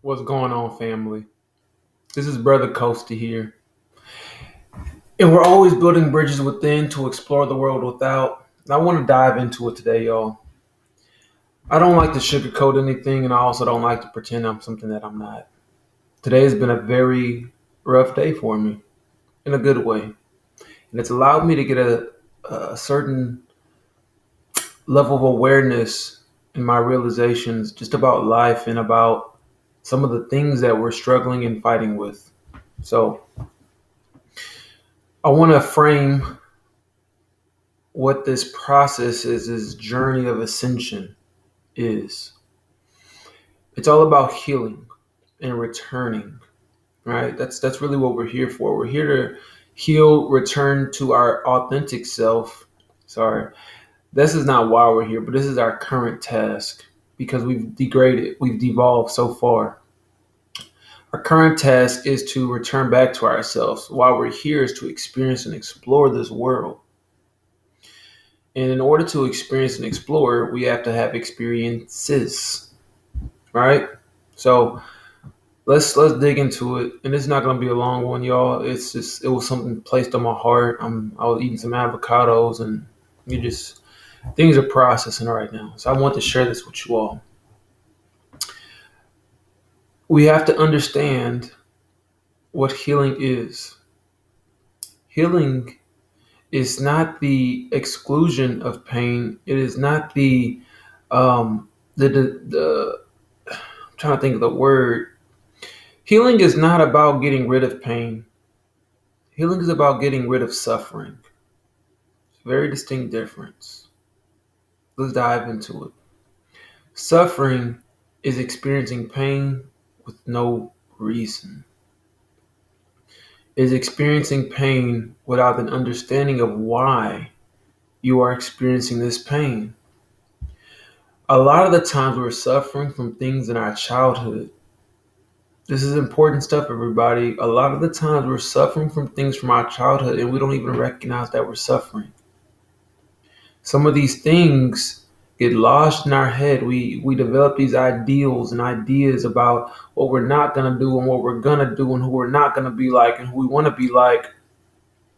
What's going on, family? This is Brother Costa here. And we're always building bridges within to explore the world without. And I want to dive into it today, y'all. I don't like to sugarcoat anything, and I also don't like to pretend I'm something that I'm not. Today has been a very rough day for me, in a good way. And it's allowed me to get a certain level of awareness in my realizations just about life and about some of the things that we're struggling and fighting with. So I want to frame what this process is, this journey of ascension is. It's all about healing and returning, right? That's really what we're here for. We're here to heal, return to our authentic self. Sorry, this is not why we're here, but this is our current task because we've devolved so far. Our current task is to return back to ourselves. Why we're here is to experience and explore this world. And in order to experience and explore, we have to have experiences, right? So let's dig into it. And it's not going to be a long one, y'all. It was something placed on my heart. I was eating some avocados, and things are processing right now. So I want to share this with you all. We have to understand what healing is. Healing is not the exclusion of pain. It is not the I'm trying to think of the word. Healing is not about getting rid of pain. Healing is about getting rid of suffering. It's a very distinct difference. Let's dive into it. Suffering is experiencing pain with no reason. Is experiencing pain without an understanding of why you are experiencing this pain. A lot of the times we're suffering from things in our childhood. This is important stuff, everybody. A lot of the times we're suffering from things from our childhood and we don't even recognize that we're suffering. Some of these things get lodged in our head. We develop these ideals and ideas about what we're not going to do and what we're going to do and who we're not going to be like and who we want to be like.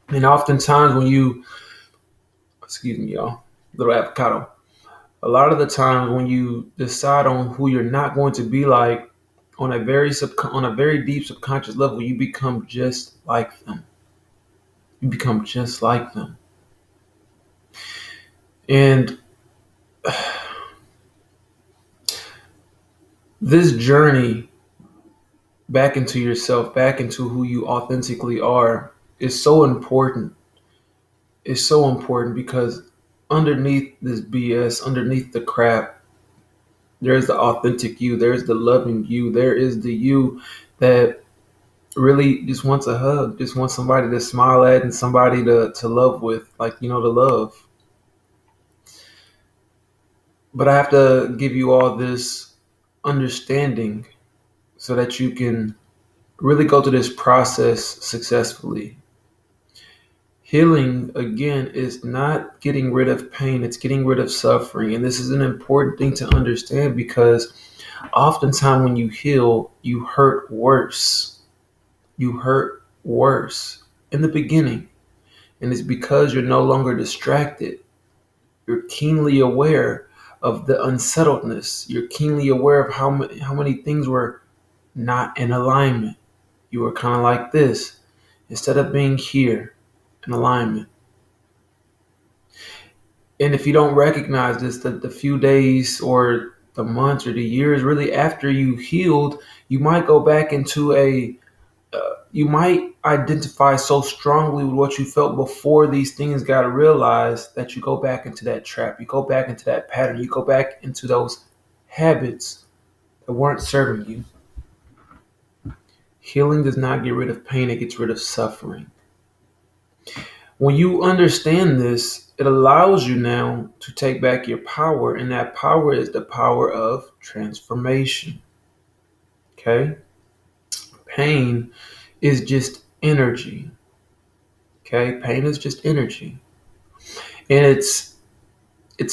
And oftentimes excuse me, y'all, little avocado. A lot of the times when you decide on who you're not going to be like on a very deep subconscious level, you become just like them. You become just like them. And this journey back into yourself, back into who you authentically are, is so important. It's so important because underneath this BS, underneath the crap, there's the authentic you, there's the loving you, there is the you that really just wants a hug, just wants somebody to smile at and somebody to love with, to love. But I have to give you all this understanding so that you can really go through this process successfully. Healing, again, is not getting rid of pain, it's getting rid of suffering. And this is an important thing to understand because oftentimes when you heal, you hurt worse. You hurt worse in the beginning. And it's because you're no longer distracted. You're keenly aware of the unsettledness. You're keenly aware of how many things were not in alignment. You were kind of like this instead of being here in alignment. And if you don't recognize this, that the few days or the months or the years really after you healed, you might go back into you might identify so strongly with what you felt before these things got to realize that you go back into that trap. You go back into that pattern. You go back into those habits that weren't serving you. Healing does not get rid of pain. It gets rid of suffering. When you understand this, it allows you now to take back your power, and that power is the power of transformation. Okay? Pain is just energy. Okay? Pain is just energy. And it's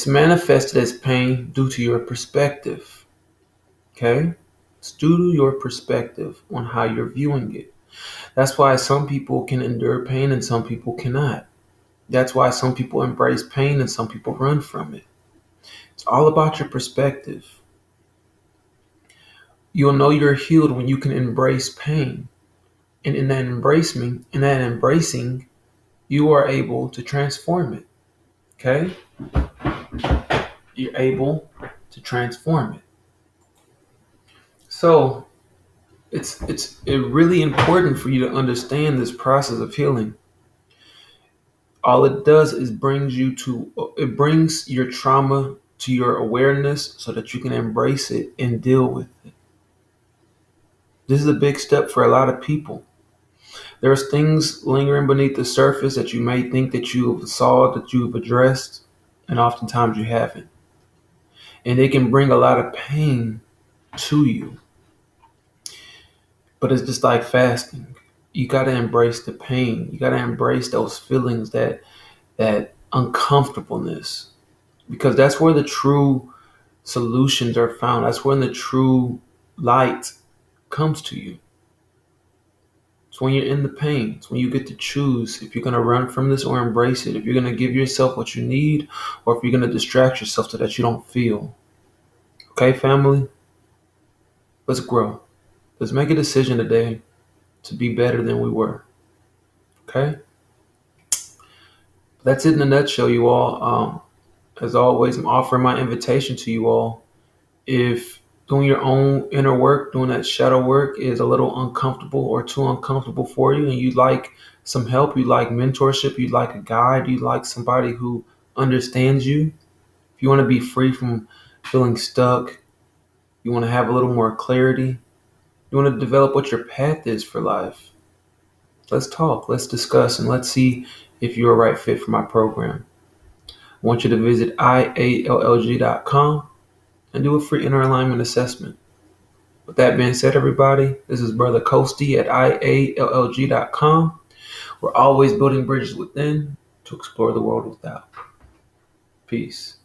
manifested as pain due to your perspective. Okay? It's due to your perspective on how you're viewing it. That's why some people can endure pain and some people cannot. That's why some people embrace pain and some people run from it. It's all about your perspective. You'll know you're healed when you can embrace pain. And in that embracing, you are able to transform it. Okay? You're able to transform it. So it's really important for you to understand this process of healing. All it does is brings your trauma to your awareness so that you can embrace it and deal with it. This is a big step for a lot of people. There's things lingering beneath the surface that you may think that you have solved, that you've addressed, and oftentimes you haven't. And they can bring a lot of pain to you. But it's just like fasting. You got to embrace the pain. You got to embrace those feelings, that uncomfortableness, because that's where the true solutions are found. That's when the true light comes to you. It's when you're in the pain. It's when you get to choose if you're going to run from this or embrace it, if you're going to give yourself what you need, or if you're going to distract yourself so that you don't feel. Okay, family? Let's grow. Let's make a decision today to be better than we were. Okay? That's it in a nutshell, you all. As always, I'm offering my invitation to you all. If doing your own inner work, doing that shadow work is a little uncomfortable or too uncomfortable for you, and you'd like some help, you'd like mentorship, you'd like a guide, you'd like somebody who understands you, if you want to be free from feeling stuck, you want to have a little more clarity, you want to develop what your path is for life, let's talk, let's discuss, and let's see if you're a right fit for my program. I want you to visit 𝐈𝐴LLG.com and do a free inner alignment assessment. With that being said, everybody, this is Brother 𝐂𝐫𝐶 at 𝐈𝐴LLG.com. We're always building bridges within to explore the world without. Peace.